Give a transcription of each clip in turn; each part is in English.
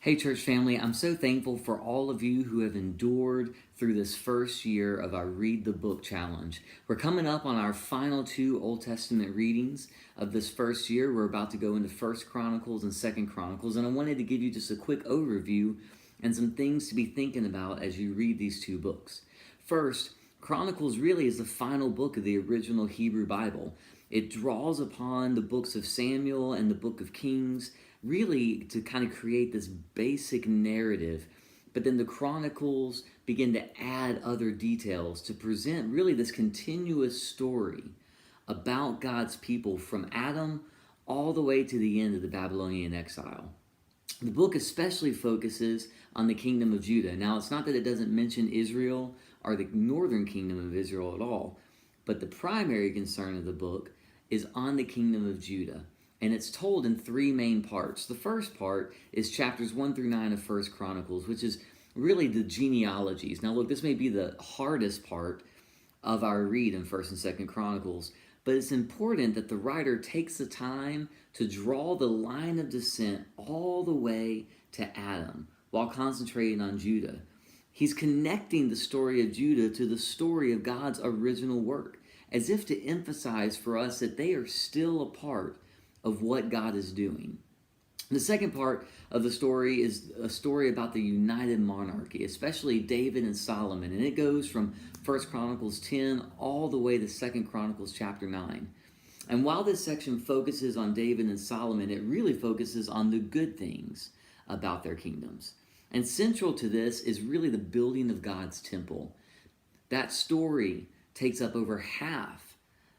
Hey, church family, I'm so thankful for all of you who have endured through this first year of our Read the Book Challenge. We're coming up on our final two Old Testament readings of this first year. We're about to go into First Chronicles and Second Chronicles, and I wanted to give you just a quick overview and some things to be thinking about as you read these two books. First, Chronicles really is the final book of the original Hebrew Bible. It draws upon the books of Samuel and the book of Kings, really to kind of create this basic narrative. But then the Chronicles begin to add other details to present really this continuous story about God's people from Adam all the way to the end of the Babylonian exile. The book especially focuses on the kingdom of Judah. Now, it's not that it doesn't mention Israel or the northern kingdom of Israel at all, but the primary concern of the book is on the kingdom of Judah. And it's told in three main parts. The first part is chapters 1 through 9 of First Chronicles, which is really the genealogies. Now look, this may be the hardest part of our read in First and Second Chronicles, but it's important that the writer takes the time to draw the line of descent all the way to Adam while concentrating on Judah. He's connecting the story of Judah to the story of God's original work, as if to emphasize for us that they are still a part of what God is doing. The second part of the story is a story about the united monarchy, especially David and Solomon, and it goes from 1 Chronicles 10 all the way to 2 Chronicles chapter 9. And while this section focuses on David and Solomon, it really focuses on the good things about their kingdoms. And central to this is really the building of God's temple. That story takes up over half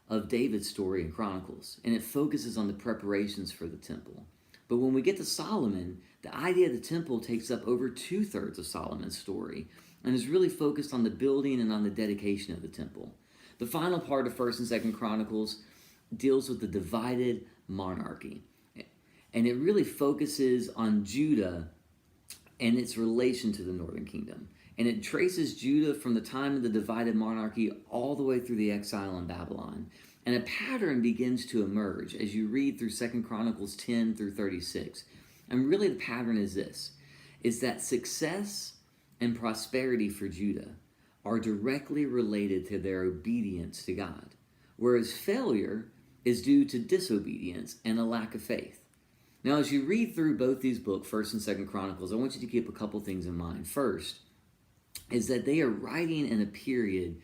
of David's story in Chronicles, and it focuses on the preparations for the temple. But when we get to Solomon, the idea of the temple takes up over 2/3 of Solomon's story and is really focused on the building and on the dedication of the temple. The final part of 1st and 2nd Chronicles deals with the divided monarchy, and it really focuses on Judah and its relation to the northern kingdom. And it traces Judah from the time of the divided monarchy all the way through the exile in Babylon. And a pattern begins to emerge as you read through 2 Chronicles 10 through 36. And really the pattern is this, is that success and prosperity for Judah are directly related to their obedience to God, whereas failure is due to disobedience and a lack of faith. Now, as you read through both these books, 1st and 2nd Chronicles, I want you to keep a couple things in mind. First, is that they are writing in a period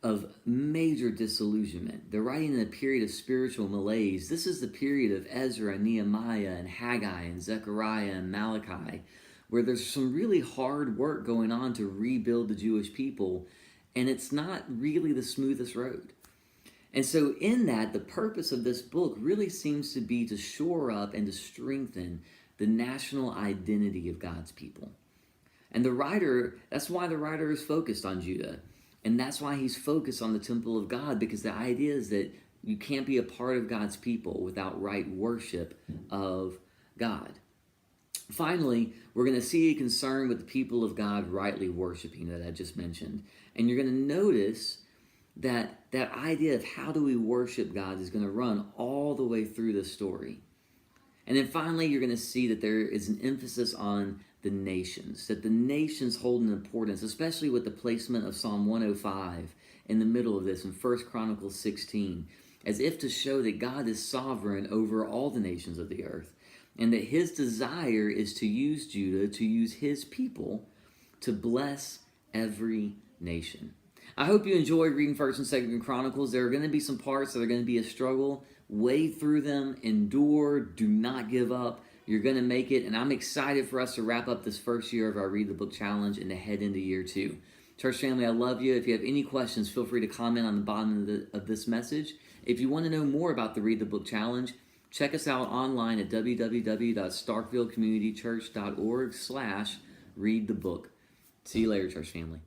of major disillusionment. They're writing in a period of spiritual malaise. This is the period of Ezra and Nehemiah and Haggai and Zechariah and Malachi, where there's some really hard work going on to rebuild the Jewish people, and it's not really the smoothest road. And so in that, the purpose of this book really seems to be to shore up and to strengthen the national identity of God's people. And that's why the writer is focused on Judah. And that's why he's focused on the temple of God, because the idea is that you can't be a part of God's people without right worship of God. Finally, we're going to see a concern with the people of God rightly worshiping that I just mentioned. And you're going to notice that idea of how do we worship God is going to run all the way through the story. And then finally, you're going to see that there is an emphasis on the nations, that the nations hold an importance, especially with the placement of Psalm 105 in the middle of this in 1 Chronicles 16, as if to show that God is sovereign over all the nations of the earth, and that his desire is to use Judah, to use his people, to bless every nation. I hope you enjoyed reading 1st and 2nd Chronicles. There are going to be some parts that are going to be a struggle. Wade through them, endure, do not give up. You're going to make it, and I'm excited for us to wrap up this first year of our Read the Book Challenge and to head into year 2. Church family, I love you. If you have any questions, feel free to comment on the bottom of this message. If you want to know more about the Read the Book Challenge, check us out online at www.starkvillecommunitychurch.org/readthebook. See you later, church family.